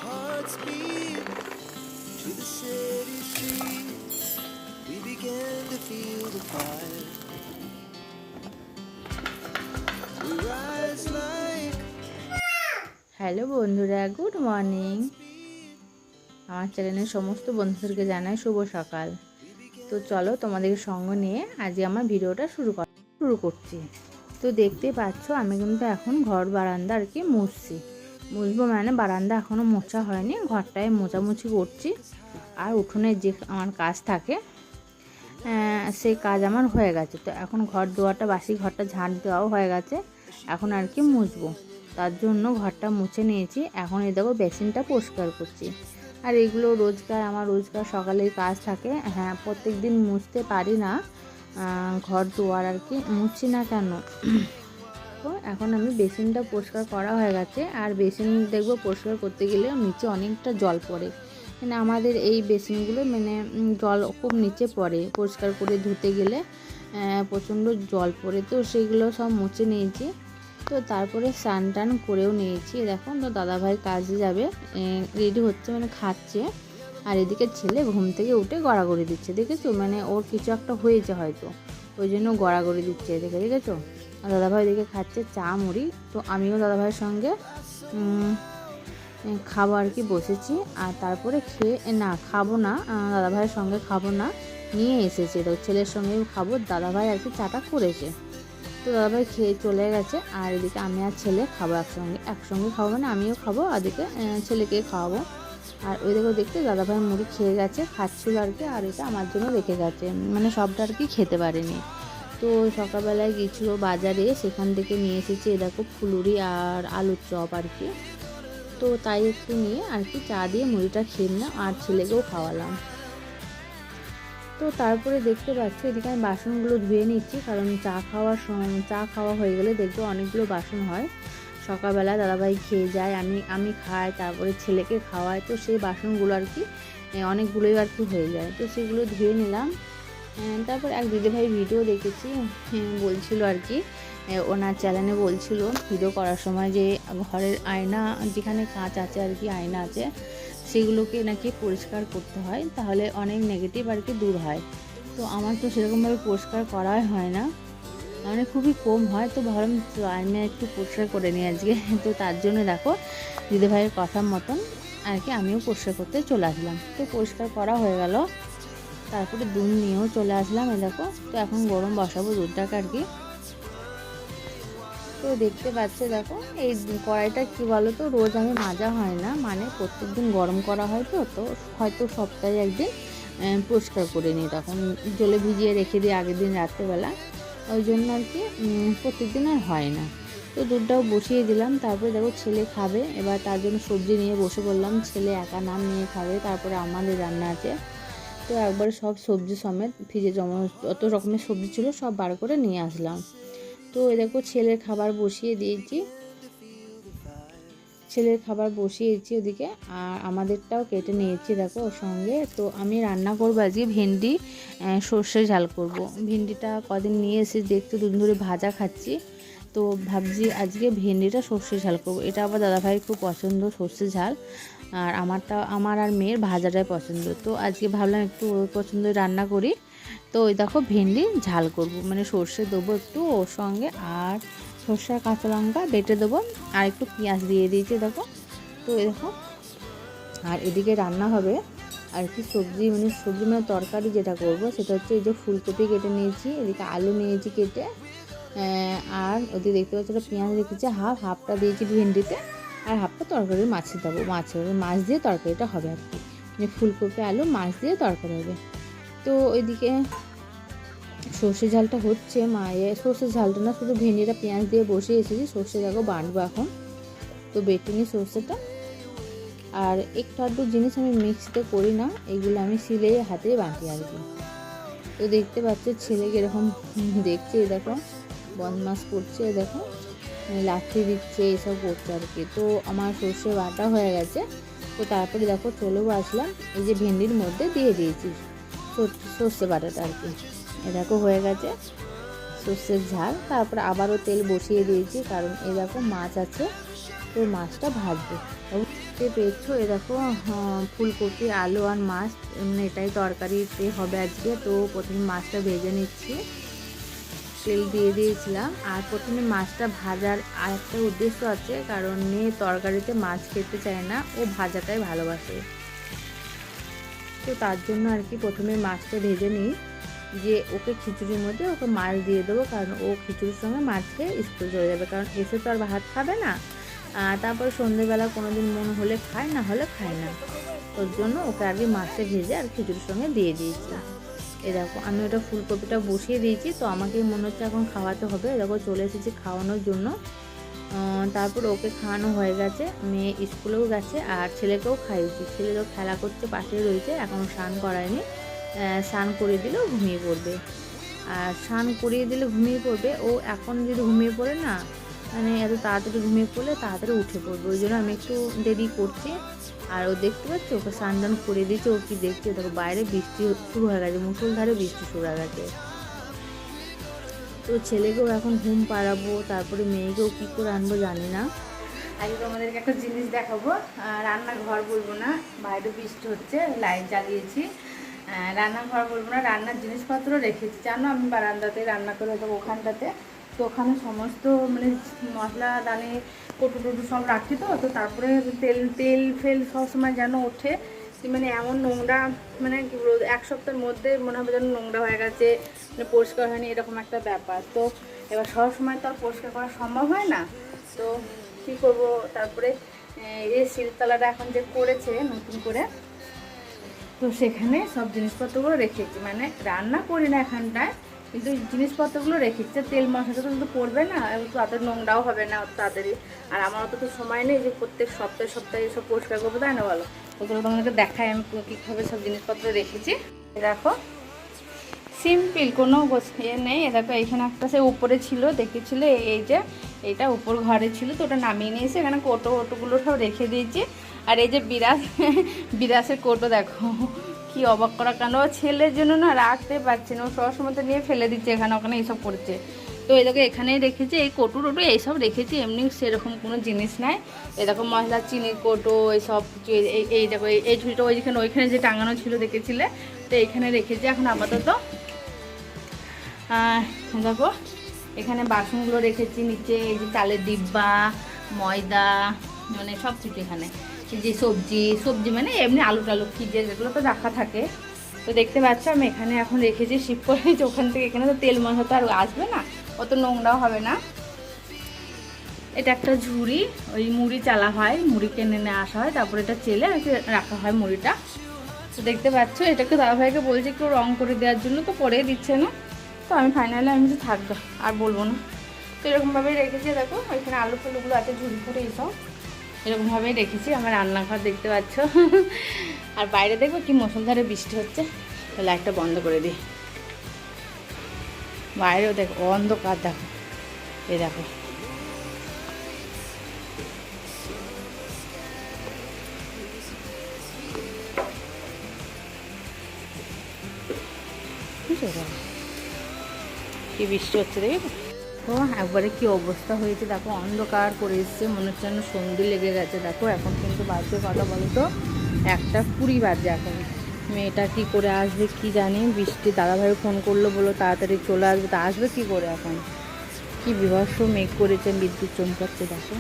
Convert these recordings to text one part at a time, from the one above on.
hearts beat to the city streets. We began to feel the fire. We rise like hello বন্ধুরা, good morning. আমার চ্যানেলের সমস্ত বন্ধুদেরকে জানাই শুভ সকাল। তো চলো তোমাদের সঙ্গ নিয়ে আজকে আমার ভিডিওটা শুরু করছি। তো দেখতে পাচ্ছ আমি কিন্তু এখন ঘর বারান্দা আর কি মুছবো, মানে বারান্দা এখনও মোছা হয়নি, ঘরটায় মোছামুছি করছি। আর উঠোনে যে আমার কাজ থাকে সেই কাজ আমার হয়ে গেছে। তো এখন ঘর দোয়াটা, বাসি ঘরটা ঝাঁট দেওয়াও হয়ে গেছে, এখন আর কি মুছবো। তার জন্য ঘরটা মুছে নিয়েছি। এখন এই দেখো বেসিনটা পরিষ্কার করছি। আর এগুলো আমার রোজকার সকালের কাজ থাকে। হ্যাঁ, প্রত্যেক দিন মুছতে পারি না ঘর দুয়ার আর কি, মুছছি না কেন। তো এখন আমি বেসিনটা পরিষ্কার করা হয়ে গেছে। আর বেসিন দেখবো পরিষ্কার করতে গেলে নিচে অনেকটা জল পড়ে, মানে আমাদের এই বেসিনগুলো মানে জল খুব নিচে পড়ে, পরিষ্কার করে ধুতে গেলে প্রচণ্ড জল পড়ে। তো সেইগুলো সব মুছে নিয়েছি। তো তারপরে স্নান টান করেও নিয়েছি। দেখো তো দাদাভাই কাজে যাবে, রেডি হচ্ছে, মানে খাচ্ছে। আর এদিকে ছেলে ঘুম থেকে উঠে গড়াগড়ি দিচ্ছে, দেখেছো? মানে ওর কিছু একটা হয়েছে হয়তো, ওই জন্য গড়াগড়ি দিচ্ছে, দেখেছো? আর দাদাভাই এদিকে খাচ্ছে চা মুড়ি। তো আমিও দাদাভাইয়ের সঙ্গে খাবো আর কি বসেছি। আর তারপরে খাবো না, দাদাভাইয়ের সঙ্গে খাবো না, নিয়ে এসেছে। তো ছেলের সঙ্গেই খাবো, দাদাভাই আর কি চাটা করেছে। তো দাদাভাই খেয়ে চলে গেছে। আর এদিকে আমি আর ছেলে খাবো একসঙ্গে খাবো, মানে আমিও খাবো, আর এদিকে ছেলেকে খাওয়াবো। আর ওই দেখতে দাদাভাই মুড়ি খেয়ে গেছে, খাচ্ছিল আর কি। আর এটা আমার জন্য রেখে গেছে, মানে সবটা আর কি খেতে পারেনি। তো সকালবেলায় গিয়েছিলো বাজারে, সেখান থেকে নিয়ে এসেছি দেখো ফুলুরি আর আলুর চপ আর কি। তো তাই একটু নিয়ে আর কি চা দিয়ে মুড়িটা খেয়ে নিলাম, আর ছেলেকেও খাওয়ালাম। তো তারপরে দেখতে পাচ্ছি এদিকে আমি বাসনগুলো ধুয়ে নিচ্ছি, কারণ চা খাওয়া হয়ে গেলে দেখবো অনেকগুলো বাসন হয়। সকালবেলা দাদাভাই খেয়ে যায়, আমি খাই, তারপরে ছেলেকে খাওয়াই। তো সেই বাসনগুলো আর কি অনেকগুলোই আর কি হয়ে যায়। তো সেগুলো ধুয়ে নিলাম। তারপর এক দিদিভাই ভিডিও দেখেছি, বলছিল আর কি, ওনার চ্যানেলে বলছিল ভিডিও করার সময় যে ঘরের আয়না, যেখানে কাঁচ আছে আর কি, আয়না আছে, সেগুলোকে নাকি পরিষ্কার করতে হয়, তাহলে অনেক নেগেটিভ আর কি দূর হয়। তো আমার তো সেরকমভাবে পরিষ্কার করাই হয় না, মানে খুবই কম হয়। তো ভাবলাম আমি একটু পরিষ্কার করে নিই আজকে। তো তার জন্য দেখো দিদিভাইয়ের কথা মতন আর কি আমিও পরিষ্কার করতে চলে আসলাম। তো পরিষ্কার করা হয়ে গেল। তারপরে দুধ নিয়েও চলে আসলাম, দেখো। তো এখন গরম বসাবো দুধটাকে আর কি। তো দেখতে পাচ্ছে দেখো এই কড়াইটা কি বলো তো, রোজ আমি মাজা হয় না, মানে প্রত্যেক দিন গরম করা হয়। তো হয়তো সপ্তাহে একদিন পরিষ্কার করে নিই, তখন জলে ভিজিয়ে রেখে দিই আগের দিন রাত্রেবেলা, ওই জন্য আর কি প্রত্যেক দিন আর হয় না। তো দুধটাও বসিয়ে দিলাম। তারপরে দেখো ছেলে খাবে, এবার তার জন্য সবজি নিয়ে বসে পড়লাম। ছেলে একা নাম নিয়ে খাবে, তারপরে আমাদের রান্না আছে। তো একবার সব সবজি সমেত ফ্রিজে জমা যত রকমের সবজি ছিল সব বার করে নিয়ে আসলাম। তো এই দেখো ছেলের খাবার বসিয়েছি ওদিকে, আর আমাদেরটাও কেটে নিয়েছি দেখো ওর সঙ্গে। তো আমি রান্না করবো আজকে ভেন্ডি সর্ষে ঝাল করব। ভেন্ডিটা কদিন নিয়ে এসে দেখতে দুদিন ধরে ভাজা খাচ্ছি, তো ভাবছি আজকে ভেন্ডিটা সর্ষে ঝাল করব। এটা আবার দাদাভাইয়ের খুব পছন্দ সর্ষে ঝাল, আর আমার আর মেয়ের ভাজাটাই পছন্দ। তো আজকে ভাবলাম একটু ওর পছন্দই রান্না করি। তো ওই দেখো ভেন্ডি ঝাল করব, মানে সর্ষে দেবো একটু ওর সঙ্গে, আর সর্ষে আর কাঁচা লঙ্কা বেটে দেবো, আর একটু পেঁয়াজ দিয়ে দিয়েছি দেখো। তো এই দেখো, আর এদিকে রান্না হবে আর কি সবজি মানে তরকারি যেটা করব সেটা হচ্ছে এই যে ফুলকপি কেটে নিয়েছি, এদিকে আলু নিয়েছি কেটে, আর ওদিকে দেখতে পাচ্ছি একটা পেঁয়াজ রেখেছি, হাফটা দিয়েছি ভেন্ডিতে, আর হাফটা তরকারি মাছ দিয়ে তরকারিটা হবে আর কি, মানে ফুলকপি আলু মাছ দিয়ে তরকারি হবে। তো ওইদিকে সর্ষে ঝালটা হচ্ছে, সর্ষে ঝালটা না, শুধু ভেন্ডিটা পেঁয়াজ দিয়ে বসিয়ে এসেছি, সর্ষে দেখো বাটবো এখন। তো বেটে নিই সর্ষেটা। আর একটু আধটু জিনিস আমি মিক্সিতে করি না, এগুলো আমি সিলে হাতে বাটি আর কি। তো দেখতে পাচ্ছ ছেলে কীরকম দেখছে, দেখো বদমাস করছে, দেখো লাথি দিচ্ছে, এসব করছে আর কি। তো আমার সর্ষে বাটা হয়ে গেছে। তো তারপরে দেখো চলেও আসলাম, এই যে ভেন্ডির মধ্যে দিয়ে দিয়েছি সর্ষে বাটাটা আর কি। এ দেখো হয়ে গেছে সর্ষের ঝাল। তারপরে আবারও তেল বসিয়ে দিয়েছি, কারণ এই দেখো মাছ আছে, তো মাছটা ভাজবো। দেখতে পেয়েছো, এ দেখো ফুলকপি, আলু আর মাছ, মানে এটাই তরকারিতে হবে আজকে। তো প্রথমে মাছটা ভেজে নিচ্ছি, তেল দিয়ে দিয়েছিলাম। আর প্রথমে মাছটা ভাজার আর একটা উদ্দেশ্য আছে, কারণ মেয়ে তরকারিতে মাছ খেতে চায় না, ও ভাজাটাই ভালোবাসে। তো তার জন্য আর কি প্রথমে মাছটা ভেজে নিই, যে ওকে খিচুড়ির মধ্যে ওকে মাছ দিয়ে দেবো, কারণ ও খিচুড়ির সঙ্গে মাছ খেয়ে স্কুল চলে যাবে, কারণ এসে তো আর ভাত খাবে না। তারপর সন্ধ্যেবেলা কোনো দিন মন হলে খায়, না হলে খায় না। ওর জন্য ওকে আগে মাছটা ভেজে আর খিচুড়ির সঙ্গে দিয়ে দিয়েছি। এ দেখো আমি ওটা ফুলকপিটা বসিয়ে দিয়েছি, তো আমাকে মনে হচ্ছে এখন খাওয়াতে হবে। দেখো চলে এসেছি খাওয়ানোর জন্য। তারপর ওকে খাওয়ানো হয়ে গেছে, মেয়ে স্কুলেও গেছে আর ছেলেকেও খাইয়েছি। ছেলে তো খেলা করছে, পাশেই রয়েছে, এখন স্নান করায়নি। স্নান করিয়ে দিলেও ঘুমিয়ে পড়বে। আর স্নান করিয়ে দিলে ঘুমিয়ে পড়বে। ও এখন যদি ঘুমিয়ে পড়ে না, মানে এত তাড়াতাড়ি ঘুমিয়ে পড়লে তাড়াতাড়ি উঠে পড়বে, ওই জন্য আমি একটু দেরি করছি। আর ও দেখতে পাচ্ছি ওকে স্নান টান করে দিয়েছে। ও কি দেখছে দেখো, বাইরে বৃষ্টি শুরু হয়ে গেছে, মুষলধারে বৃষ্টি শুরু হয়ে গেছে। তো ছেলেকেও এখন ঘুম পাড়াবো, তারপরে মেয়েকেও কী করে আনবো জানি না। আজকে তোমাদেরকে একটা জিনিস দেখাবো, রান্নাঘর বলবো না, বাইরে বৃষ্টি হচ্ছে, লাইট জ্বালিয়েছি। রান্নাঘর বলবো না, রান্নার জিনিসপত্র রেখেছি। জানো আমি বারান্দাতে রান্না করে দেবো, ওখানটাতে। তো ওখানে সমস্ত মানে মশলা দানে কটু টটু সব রাখি। তো তারপরে তেল তেল ফেল সবসময় যেন ওঠে, মানে এমন নোংরা, মানে কি বলবো, এক সপ্তাহের মধ্যে মনে হবে যেন নোংরা হয়ে গেছে, মানে পরিষ্কার হয়নি, এরকম একটা ব্যাপার। তো এবার সব সময় তো আর পরিষ্কার করা সম্ভব হয় না। তো কী করবো, তারপরে এই শিলতলাটা এখন যে করেছে নতুন করে, তো সেখানে সব জিনিসপত্রগুলো রেখেছি। মানে রান্না করি না এখানটায়, কিন্তু জিনিসপত্রগুলো রেখেছি। তেল মশলাটা তো কিন্তু পড়বে না, এবং তাদের নোংরাও হবে না অত তাড়াতাড়ি। আর আমার অত তো সময় নেই যে প্রত্যেক সপ্তাহে সপ্তাহে সব পরিষ্কার করবো, তাই না বলো? ওগুলো তোমাদেরকে দেখাই আমি কীভাবে সব জিনিসপত্র রেখেছি। দেখো সিম্পল, কোনো ইয়ে নেই। দেখো এখানে একটা সে উপরে ছিল, দেখেছিলে, এই যে এইটা উপর ঘরে ছিল, তো ওটা নামিয়ে নিয়েছি। এখানে কোটো ওটোগুলো সব রেখে দিয়েছি। আর এই যে বিরাস, বিরাসের কোটো দেখো কি অবাক করা, কেন ছেলের জন্য না রাখতে পারছে না, ও সবসময় তো নিয়ে ফেলে দিচ্ছে এখানে ওখানে, এইসব করছে। তো এই দেখো এখানেই রেখেছি, এই কোটো টোটো এইসব রেখেছি, এমনি সেরকম কোনো জিনিস নাই। এই দেখো মশলা চিনির কোটো, এইসব কিছু। এই দেখো এই ঝুড়িটা ওইখানে যে টাঙানো ছিল দেখেছিলে, তো এইখানে রেখেছি এখন আপাতত। দেখো এখানে বাসনগুলো রেখেছি, নিচে এই যে চালের ডিব্বা, ময়দা, মানে সব কিছু এখানে। যে সবজি মানে এমনি আলু টালু ফ্রিজে যেগুলো তো রাখা থাকে। তো দেখতে পাচ্ছ আমি এখানে এখন রেখেছি, শিফট করে নিয়েছি ওখান থেকে। এখানে তো তেল মশলা তো আর আসবে না, অত নোংরাও হবে না। এটা একটা ঝুড়ি, ওই মুড়ি চালা হয়, মুড়ি কিনে নিয়ে আসা হয়, তারপরে এটা চেলে রাখা হয় মুড়িটা। তো দেখতে পাচ্ছ এটাকে দাদাভাইকে বলছি একটু রং করে দেওয়ার জন্য, তো করে দিচ্ছে না। তো আমি ফাইনালি আমি যে থাকবে আর বলবো না। তো এরকমভাবেই রেখেছি। দেখো এখানে আলু ফুলুগুলো আছে, ঝুড়ি ফুড়ি এইসব এরকমভাবেই রেখেছি। আমার রান্নাঘর দেখতে পাচ্ছ। আর বাইরে দেখবো কি মুষলধারে বৃষ্টি হচ্ছে, লাইটটা বন্ধ করে দিই। বাইরেও দেখো অন্ধকার, দেখো এই দেখো। কি বৃষ্টি হচ্ছে দেখি তো, একবারে কি অবস্থা হয়েছে দেখো, অন্ধকার করে এসছে, মনে হচ্ছে যেন সন্ধে লেগে গেছে। দেখো এখন কিন্তু বাজে কথা বলো তো 1:20 বাজে এখন। মেয়েটা কি করে আসবে কি জানি, বৃষ্টি দাদাভাই ফোন করলো, বললো তাড়াতাড়ি চলে আসবে, তা আসবে কি করে এখন? কি বিভৎস মেঘ করেছে, বিদ্যুৎ চমকাচ্ছে দেখো,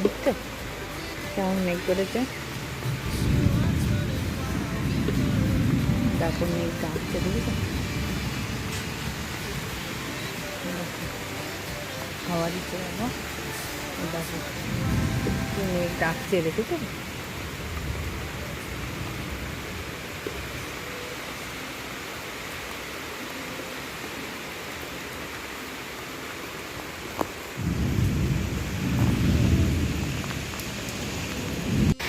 বুঝছো কেমন মেঘ করেছে। দেখো মেঘ ডাকছে, বুঝেছো, হাওয়া দিচ্ছে দেখো, দেখো মেঘ ডাকছে, দেখেছো?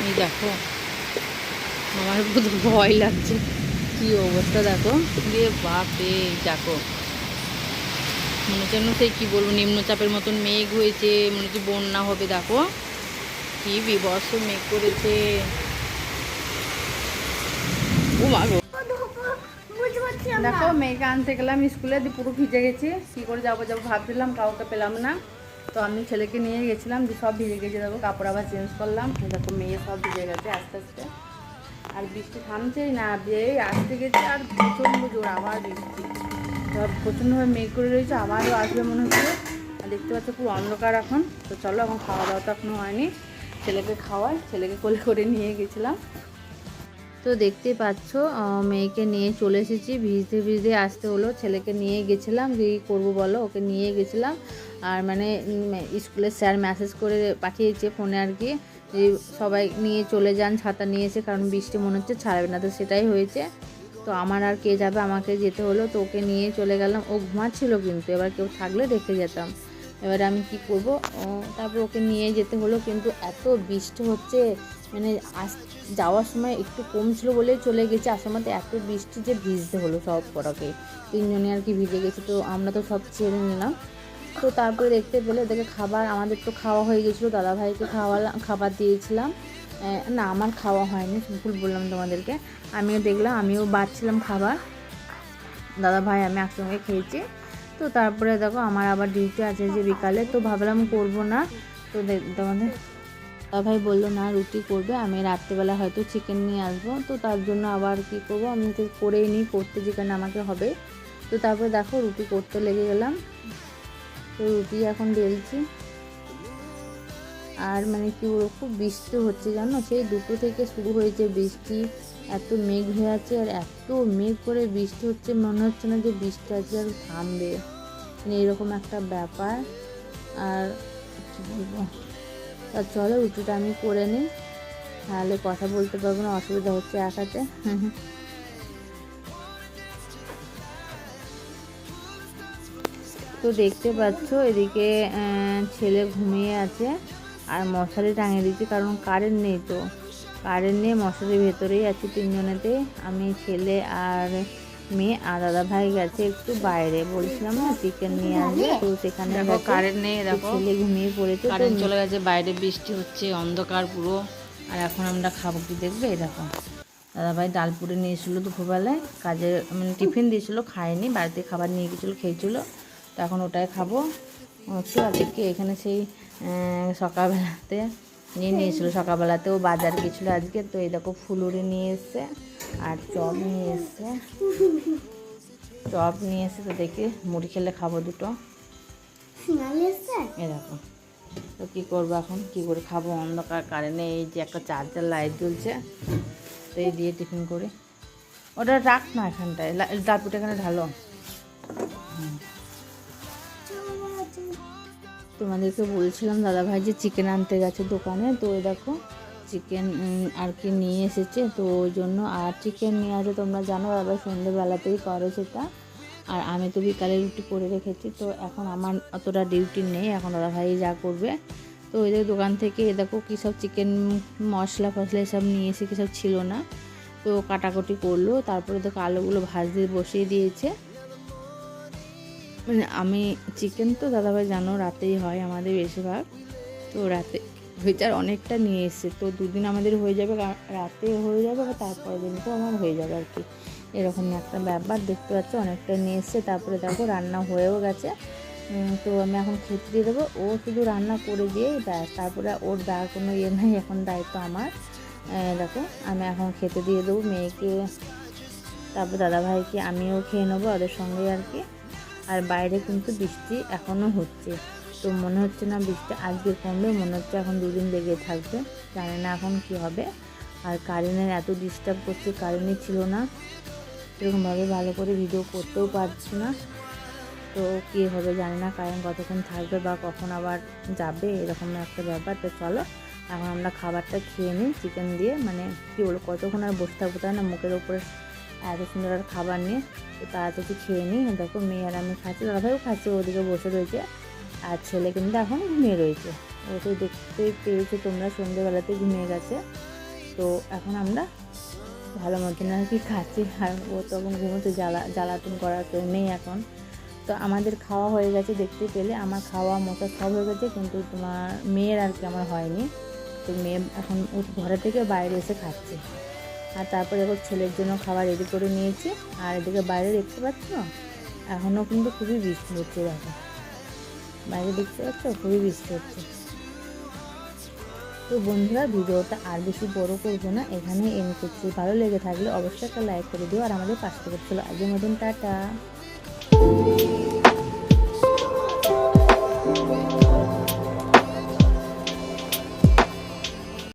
এই দেখো আমার খুব ভয় লাগছে, কি অবস্থা দেখো, রে বাপরে। দেখো মনে হচ্ছে সেই কি বলবো, নিম্নচাপের মতন মেঘ হয়েছে, মনে হচ্ছে বন্যা হবে। দেখো কি বিভৎস মেঘ করেছে, ও মা গো। দেখো মেয়েকে আনতে গেলাম স্কুলে, পুরো ভিজে গেছি, কি করে যাবো ভাবছিলাম, কাউকে পেলাম না। তো আমি ছেলেকে নিয়ে গেছিলাম, যে সব ভিজে গেছে, দেখো কাপড় আবার চেঞ্জ করলাম, দেখো মেয়ে সব ভিজে গেছে আস্তে আস্তে। আর বৃষ্টি থামছেই না, বেয়ে আসতে গেছে আর প্রচণ্ড জোর আবার বৃষ্টি, সব প্রচণ্ডভাবে মেঘ করে রয়েছে, আবারও আসবে মনে হচ্ছে। আর দেখতে পাচ্ছ পুরো অন্ধকার এখন। তো চলো, এখন খাওয়া দাওয়া তো এখনও হয়নি, ছেলেকে খাওয়াই, ছেলেকে কোলে করে নিয়ে গেছিলাম। তো দেখতেই পাচ্ছ মেয়েকে নিয়ে চলে এসেছি, ভিজতে ভিজতে আসতে হলো, ছেলেকে নিয়ে গেছিলাম, যে কী করবো বলো, ওকে নিয়ে গেছিলাম। আর মানে স্কুলের স্যার মেসেজ করে পাঠিয়েছে ফোনে আর কি, যে সবাই নিয়ে চলে যান, ছাতা নিয়ে এসে, কারণ বৃষ্টি মনে হচ্ছে ছাড়বে না, তো সেটাই হয়েছে। তো আমার আর কে যাবে, আমাকে যেতে হলো, তো ওকে নিয়ে চলে গেলাম। ও ঘুমাচ্ছিল, কিন্তু এবার কেউ থাকলে রেখে যেতাম, এবারে আমি কি করব। তারপর ওকে নিয়ে যেতে হলো, কিন্তু এত বৃষ্টি হচ্ছে, মানে যাওয়ার সময় একটু কম ছিল বলেই চলে গেছে, আসার মধ্যে এত বৃষ্টি যে ভিজতে হলো সব কটাকে, তিনজনে আর কি ভিজে গেছে। তো আমরা তো সব ছেড়ে নিলাম। তো তারপরে দেখতে পেলে ওদেরকে খাবার, আমাদের তো খাওয়া হয়ে গেছিলো, দাদাভাইকে খাবার দিয়েছিলাম। না, আমার খাওয়া হয়নি, ভুল বললাম তোমাদেরকে, আমিও দেখলাম, আমিও বাড়ছিলাম খাবার, দাদাভাই আমি একসঙ্গে খেয়েছি। তো তারপরে দেখো আমার আবার ডিউটি আছে যে বিকালে, তো ভাবলাম করব না। তো তোমাদের দাদাভাই বললো না, রুটি করবে, আমি রাত্রেবেলা হয়তো চিকেন নিয়ে আসবো, তো তার জন্য আবার কি করব, আমি তো করেই নিই, করতে যেখানে আমাকে হবে। তো তারপরে দেখো রুটি করতে লেগে গেলাম, তো রুটি এখন বেলছি। আর মানে কি বলবো, খুব বৃষ্টি হচ্ছে জানো, সেই 2টো থেকে শুরু হয়েছে বৃষ্টি, এত মেঘ হয়ে আছে, আর এত মেঘ করে বৃষ্টি হচ্ছে, মনে হচ্ছে না যে বৃষ্টি আজকে আর থামবে, মানে এরকম একটা ব্যাপার। আর কী বলবো, তা চলো রুটিটা আমি করে নিই, তাহলে কথা বলতে পারবো না, অসুবিধা হচ্ছে এক হাতে। তো দেখতে পাচ্ছ এদিকে ছেলে ঘুমিয়ে আছে, আর মশারি টাঙিয়ে দিচ্ছি, কারণ কারেন্ট নেই, তো কারেন্ট নেই, মশারির ভেতরেই আছি তিনজনেতে, আমি, ছেলে আর মেয়ে। আর দাদা ভাই গেছে একটু বাইরে, বলছিলাম না চিকেন নিয়ে আসবে, তো সেখানে কারেন্ট নেই, দেখো ছেলে ঘুমিয়ে পড়েছে, কারেন্ট চলে গেছে, বাইরে বৃষ্টি হচ্ছে, অন্ধকার পুরো। আর এখন আমরা খাবো কি দেখবে, দেখো দাদাভাই ডাল পুড়ে নিয়ে এসেছিলো দুপুরবেলায়, কাজে মানে টিফিন দিয়েছিলো, খায়নি, বাড়িতে খাবার নিয়ে গেছিলো, খেয়েছিলো, তো এখন ওটাই খাবো একটু। আর দেখি এখানে সেই সকালবেলাতে নিয়েছিল, সকালবেলাতেও বাজার গেছিলো আজকে, তো এই দেখো ফুলুরি নিয়ে এসছে, আর চপ নিয়ে এসছে, তো দেখি মুড়ি খেলে খাবো দুটো, এ দেখো। তো কী করবো এখন, কী করে খাবো, অন্ধকার, কারেন্টে, এই যে একটা চার্জার লাইট জ্বলছে, তো এই দিয়ে টিফিন করে, ওটা রাখ না এখানটায়, ডালপুটা এখানে ঢালো। তোমাদেরকে বলছিলাম দাদাভাই যে চিকেন আনতে গেছে দোকানে, তো ওই দেখো চিকেন আর কি নিয়ে এসেছে, তো ওই জন্য, আর চিকেন নিয়ে আসে তোমরা জানো দাদা সন্ধ্যেবেলাতেই করে সেটা, আর আমি তো বিকালে রুটি করে রেখেছি, তো এখন আমার অতটা ডিউটি নেই, এখন দাদাভাই যা করবে। তো ওই দোকান থেকে এ দেখো কী সব চিকেন মশলা ফসলা এসব নিয়ে এসে, কী সব ছিল না, তো কাটাকুটি করলো, তারপরে দেখো আলুগুলো ভাজতে বসিয়ে দিয়েছে। মানে আমি চিকেন তো দাদাভাই জানো রাতেই হয় আমাদের বেশিরভাগ, তো রাতে হয়েছে, আর অনেকটা নিয়ে এসছে, তো 2 দিন আমাদের হয়ে যাবে, রাতে হয়ে যাবে, বা তারপরের দিন তো আমার হয়ে যাবে আর কি, এরকম একটা ব্যাপার। দেখতে পাচ্ছ অনেকটা নিয়ে এসছে, তারপরে দেখো রান্না হয়েও গেছে, তো আমি এখন খেতে দিয়ে দেবো, ও শুধু রান্না করে দিয়েই ব্যাস, তারপরে ওর দেওয়ার কোনো ইয়ে নাই, এখন দায়িত্ব আমার। দেখো আমি এখন খেতে দিয়ে দেবো মেয়েকে, তারপর দাদাভাইকে, আমিও খেয়ে নেবো ওদের সঙ্গে আর কি। আর বাইরে কিন্তু বৃষ্টি এখনও হচ্ছে, তো মনে হচ্ছে না বৃষ্টি আজকে কমবে, মনে হচ্ছে এখন 2 দিন লেগে থাকবে, জানি না এখন কি হবে। আর কারেন্টের এত ডিস্টার্ব করছে, কারেন্টই ছিল না, এরকমভাবে ভালো করে ভিডিও করতেও পারছি না, তো কী হবে জানি না, কারেন্ট কতক্ষণ থাকবে বা কখন আবার যাবে, এরকম একটা ব্যাপার। তো চলো এখন আমরা খাবারটা খেয়ে নিই চিকেন দিয়ে, মানে কী বলো কতক্ষণ আর বসে থাকবো, তাই না, মুখের ওপরে এত সুন্দর আর খাবার নিয়ে, তো তাড়াতাড়ি খেয়ে নিই। দেখো মেয়ে আর আমি খাচ্ছি, দাদাভাইও খাচ্ছে, ওদিকে বসে রয়েছে, আর ছেলে কিন্তু এখন ঘুমিয়ে রয়েছে, ও তো দেখতে পেয়েছো তোমরা সন্ধ্যেবেলাতে ঘুমিয়ে গেছে, তো এখন আমরা ভালো মতন আর কি খাচ্ছি, আর ও তখন ঘুমোতে জ্বালাতন করার কেউ নেই এখন। তো আমাদের খাওয়া হয়ে গেছে, দেখতে পেলে আমার খাওয়া মোটা সব হয়ে গেছে, কিন্তু তোমার মেয়ের আর কি আমার হয়নি, তো মেয়ে এখন ঘরে থেকে বাইরে এসে খাচ্ছে। আর তারপরে দেখো ছেলের জন্য খাবার রেডি করে নিয়েছি, আর এদিকে বাইরে দেখতে পাচ্ছ এখনও কিন্তু খুবই বৃষ্টি হচ্ছে, দেখো বাইরে দেখতে পাচ্ছ খুবই বৃষ্টি হচ্ছে। তো বন্ধুরা ভিডিওটা আর বেশি বড় করবো না, এখানে এন্ড করছি। ভালো লেগে থাকলে অবশ্যই একটা লাইক করে দিও আর আমাদের পাশে থেকে চলো। আজকের মতন টাটা।